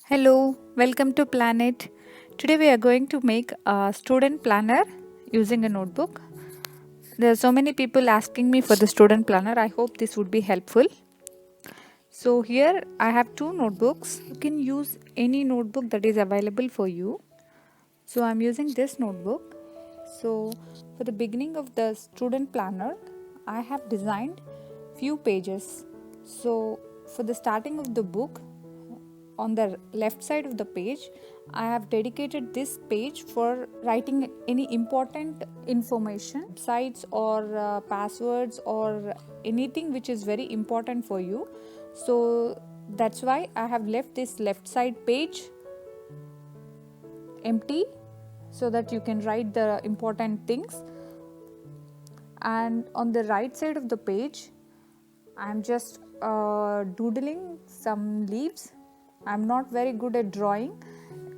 Hello, welcome to Planet. Today we are going to make a student planner using a notebook. There are so many people asking me for the student planner. I hope this would be helpful. So here I have two notebooks. You can use any notebook that is available for you. So I'm using this notebook. So for the beginning of the student planner, I have designed few pages. So for the starting of the book, on the left side of the page, I have dedicated this page for writing any important information, sites or passwords or anything which is very important for you. So that's why I have left this left side page empty so that you can write the important things. And on the right side of the page, I'm just doodling some leaves. I'm not very good at drawing.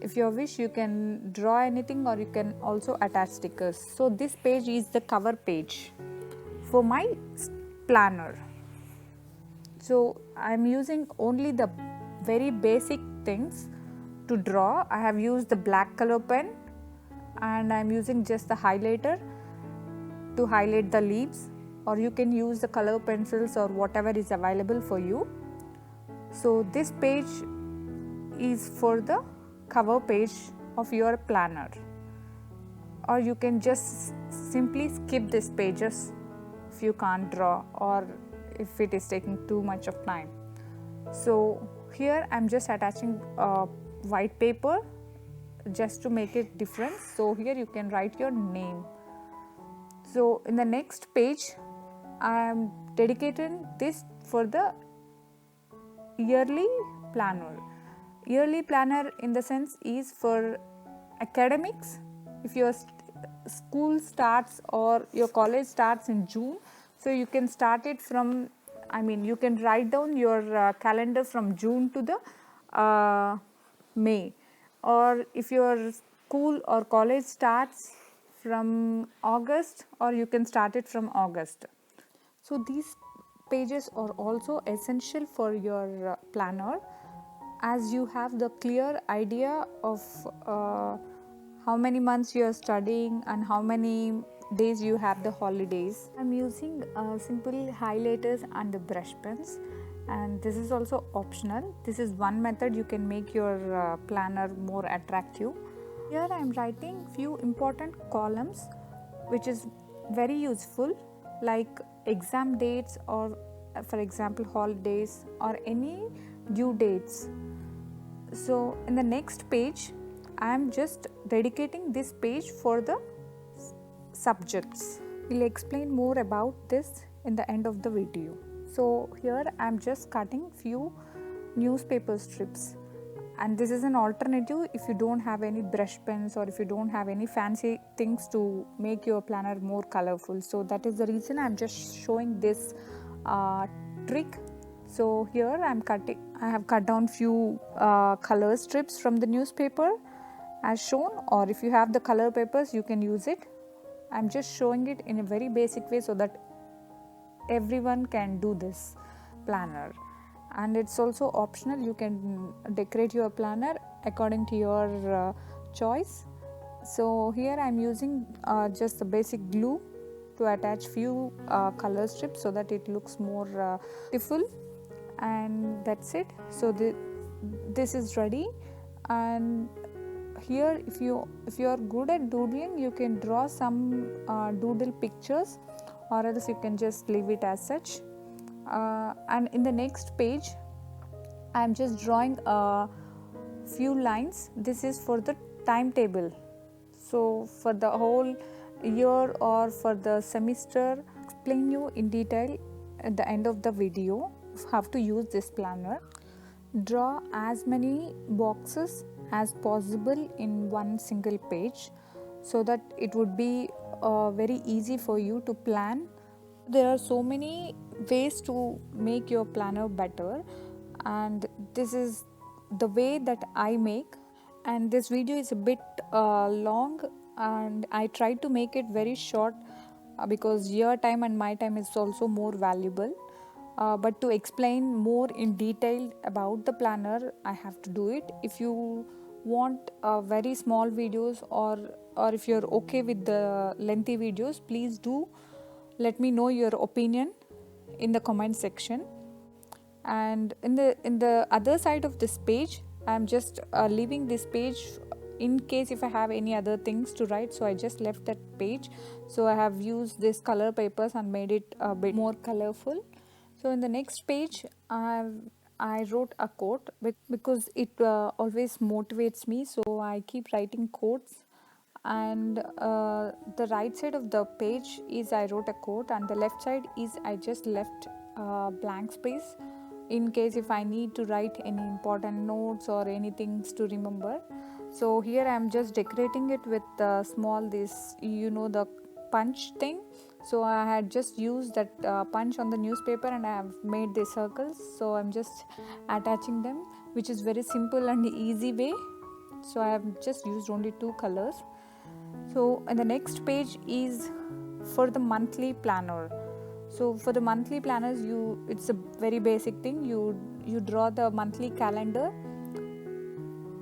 If you wish, you can draw anything or you can also attach stickers. So this page is the cover page for my planner. So I'm using only the very basic things to draw. I have used the black color pen and I'm using just the highlighter to highlight the leaves, or you can use the color pencils or whatever is available for you. So this page is for the cover page of your planner, or you can just simply skip these pages if you can't draw or if it is taking too much of time. So here I'm just attaching white paper just to make it different. So here you can write your name. So in the next page, I am dedicating this for the yearly planner. Yearly planner in the sense is for academics. If your school starts or your college starts in June, so you can start it from, you can write down your calendar from June to the May. Or if your school or college starts from August, or you can start it from August. So these pages are also essential for your planner, as you have the clear idea of how many months you are studying and how many days you have the holidays. I'm using simple highlighters and the brush pens, and this is also optional. This is one method you can make your planner more attractive. Here I am writing few important columns which is very useful, like exam dates or for example holidays or any due dates. So in the next page I am just dedicating this page for the subjects. We'll explain more about this in the end of the video. So here I am just cutting few newspaper strips, and this is an alternative if you don't have any brush pens or if you don't have any fancy things to make your planner more colorful. So that is the reason I'm just showing this trick. So here I have cut down few color strips from the newspaper as shown, or if you have the color papers you can use it. I'm just showing it in a very basic way so that everyone can do this planner, and it's also optional. You can decorate your planner according to your choice. So here I'm using just the basic glue to attach few color strips so that it looks more beautiful, and that's it. So this is ready. And here if you are good at doodling, you can draw some doodle pictures, or else you can just leave it as such. And in the next page I am just drawing a few lines. This is for the timetable. So for the whole year or for the semester, explain you in detail at the end of the video how to use this planner. Draw as many boxes as possible in one single page so that it would be very easy for you to plan. There are so many ways to make your planner better, and this is the way that I make. And this video is a bit long, and I tried to make it very short because your time and my time is also more valuable. but to explain more in detail about the planner, I have to do it. If you want very small videos, or if you're okay with the lengthy videos, please do let me know your opinion in the comment section. And in the other side of this page, I'm just leaving this page in case if I have any other things to write. So I just left that page. So I have used this color papers and made it a bit more colorful. So in the next page, I wrote a quote because it always motivates me. So I keep writing quotes. And the right side of the page is I wrote a quote, and the left side is I just left blank space in case if I need to write any important notes or any things to remember. So here I'm just decorating it with small this the punch thing. So I had just used that punch on the newspaper, and I have made the circles. So I'm just attaching them, which is very simple and easy way. So I have just used only 2 colors. So and the next page is for the monthly planner. So for the monthly planners, it's a very basic thing. You draw the monthly calendar,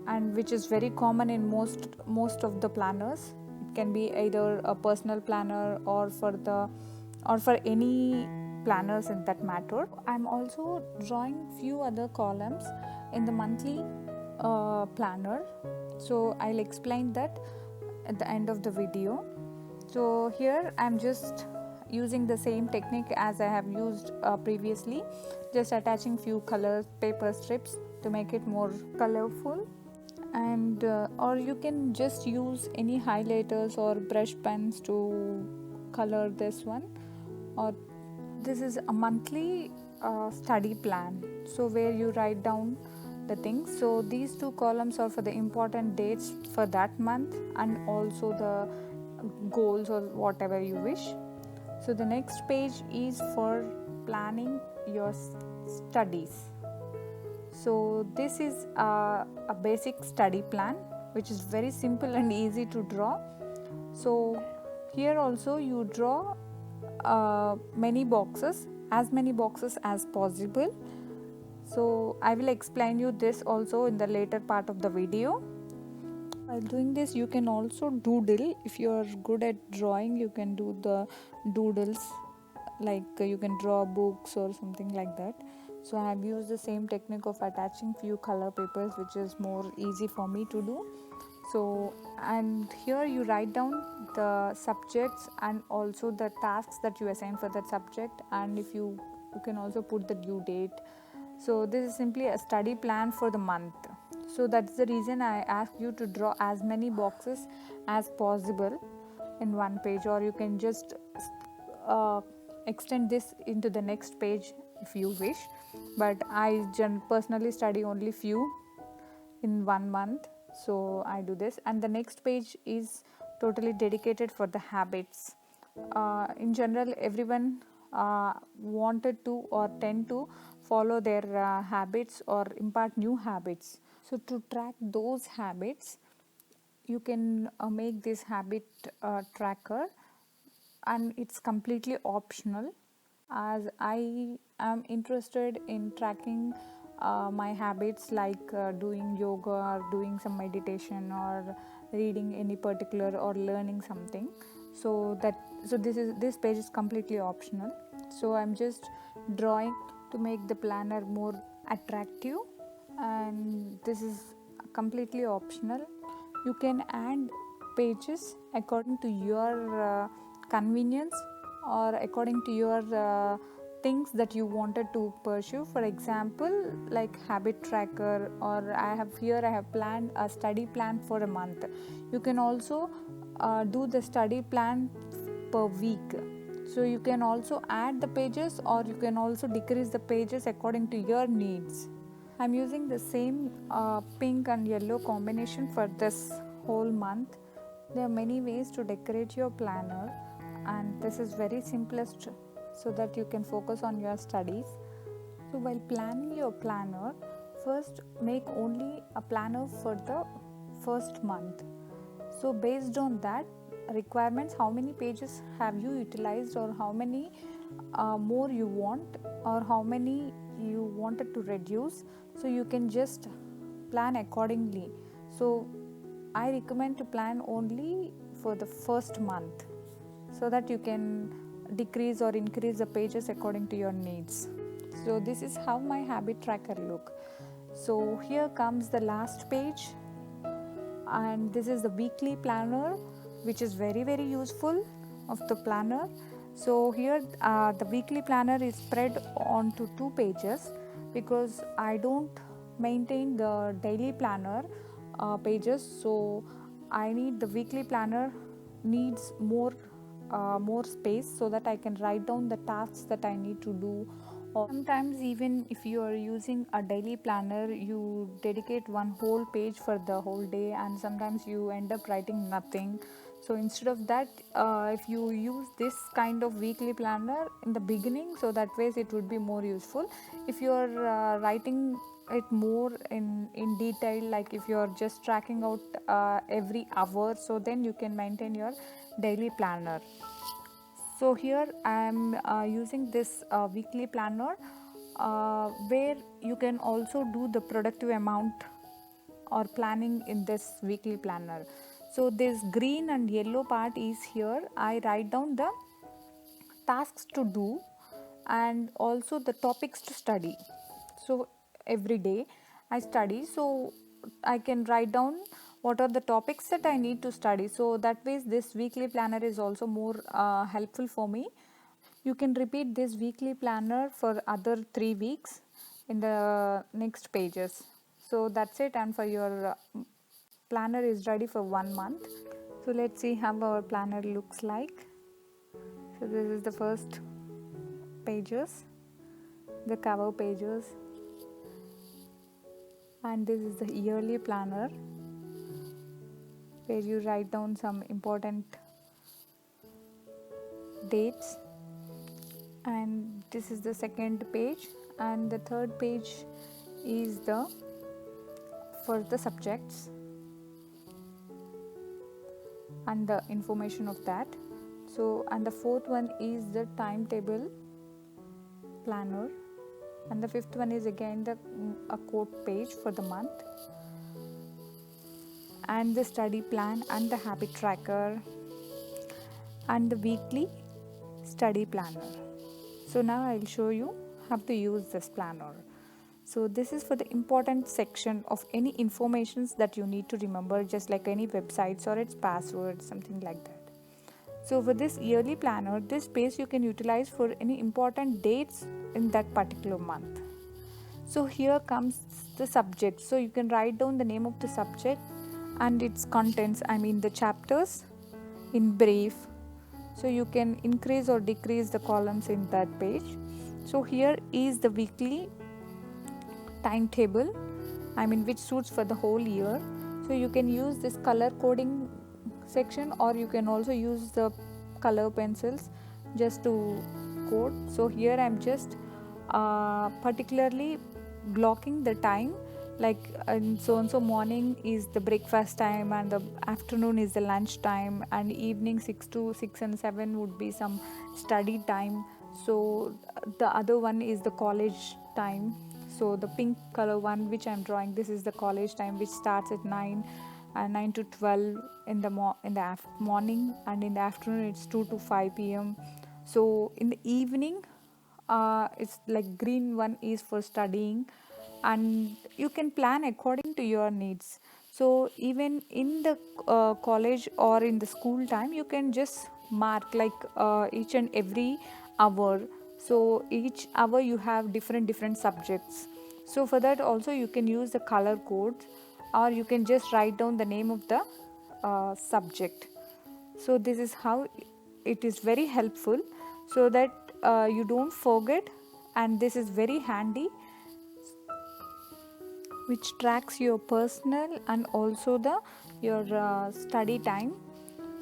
and which is very common in most of the planners. It can be either a personal planner or for any planners in that matter. I'm also drawing few other columns in the monthly planner. So I'll explain that at the end of the video. So here I'm just using the same technique as I have used previously, just attaching few color paper strips to make it more colorful. And or you can just use any highlighters or brush pens to color this one. Or this is a monthly study plan, so where you write down the things. So these 2 columns are for the important dates for that month, and also the goals or whatever you wish. So the next page is for planning your studies. So this is a basic study plan, which is very simple and easy to draw. So here also you draw many boxes as possible. So I will explain you this also in the later part of the video. While doing this, you can also doodle. If you are good at drawing, you can do the doodles, like you can draw books or something like that. So I have used the same technique of attaching few color papers, which is more easy for me to do. So, and here you write down the subjects and also the tasks that you assign for that subject, and if you can also put the due date. So this is simply a study plan for the month. So that's the reason I ask you to draw as many boxes as possible in one page, or you can just extend this into the next page if you wish. But I personally study only few in 1 month, so I do this. And the next page is totally dedicated for the habits. In general, everyone wanted to or tend to follow their habits or impart new habits. So to track those habits, you can make this habit tracker, and it's completely optional, as I am interested in tracking my habits, like doing yoga or doing some meditation or reading any particular or learning something. So this page is completely optional. So I'm just drawing to make the planner more attractive, and this is completely optional. You can add pages according to your convenience, or according to your things that you wanted to pursue. For example, like habit tracker, or I have planned a study plan for a month. You can also do the study plan per week. So you can also add the pages, or you can also decrease the pages according to your needs. I'm using the same pink and yellow combination for this whole month. There are many ways to decorate your planner, and this is very simplest, so that you can focus on your studies. So while planning your planner, first make only a planner for the first month. So based on that requirements, how many pages have you utilized, or how many more you want or how many you wanted to reduce, so you can just plan accordingly. So I recommend to plan only for the first month, so that you can decrease or increase the pages according to your needs. So this is how my habit tracker look. So here comes the last page, and this is the weekly planner, which is very useful of the planner. So here the weekly planner is spread onto 2 pages, because I don't maintain the daily planner pages, so I need the weekly planner needs more space, so that I can write down the tasks that I need to do. Or sometimes even if you are using a daily planner, you dedicate one whole page for the whole day, and sometimes you end up writing nothing. So instead of that, if you use this kind of weekly planner in the beginning, so that ways it would be more useful. If you are writing it more in detail, like if you are just tracking out every hour, so then you can maintain your daily planner. So here I am using this weekly planner, where you can also do the productive amount or planning in this weekly planner. So this green and yellow part is here. I write down the tasks to do and also the topics to study. So every day I study, so I can write down what are the topics that I need to study. So that way this weekly planner is also more helpful for me. You can repeat this weekly planner for other 3 weeks in the next pages. So that's it, and for your planner is ready for 1 month. So let's see how our planner looks like. So this is the first pages, the cover pages, and this is the yearly planner, where you write down some important dates. And this is the second page, and the third page is the for the subjects and the information of that. So, and the fourth one is the timetable planner, and the fifth one is again the a quote page for the month, and the study plan and the habit tracker and the weekly study planner. So now I'll show you how to use this planner. So this is for the important section of any informations that you need to remember, just like any websites or its password, something like that. So for this yearly planner, this page you can utilize for any important dates in that particular month. So here comes the subject. So you can write down the name of the subject and its contents, I mean the chapters in brief. So you can increase or decrease the columns in that page. So here is the weekly timetable, I mean which suits for the whole year. So you can use this color coding section, or you can also use the color pencils just to code. So here I'm just particularly blocking the time, like so and so morning is the breakfast time, and the afternoon is the lunch time, and evening 6 to 6 and 7 would be some study time. So the other one is the college time. So the pink color one which I'm drawing, this is the college time, which starts at 9 and 9 to 12 in the morning, and in the afternoon it's 2 to 5 p.m. So in the evening, it's like green one is for studying, and you can plan according to your needs. So even in the college or in the school time, you can just mark like each and every hour. So each hour you have different subjects. So for that also you can use the color code, or you can just write down the name of the subject. So this is how it is very helpful, so that you don't forget, and this is very handy, which tracks your personal and also the your study time,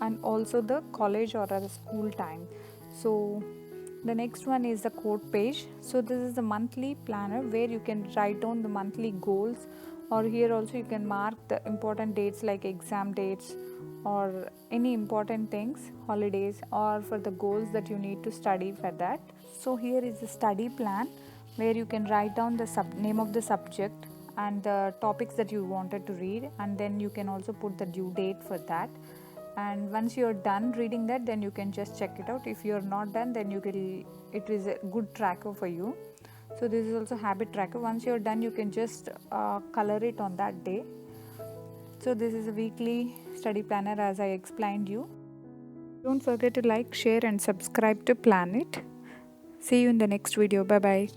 and also the college or the school time. So the next one is the quote page. So this is the monthly planner, where you can write down the monthly goals or here also you can mark the important dates like exam dates or any important things, holidays, or for the goals that you need to study for that. So here is the study plan where you can write down the name of the subject and the topics that you wanted to read, and then you can also put the due date for that. And once you're done reading that, then you can just check it out. If you're not done, then it is a good tracker for you. So this is also habit tracker. Once you're done, you can just color it on that day. So this is a weekly study planner as I explained you. Don't forget to like, share and subscribe to Planet. See you in the next video. Bye bye.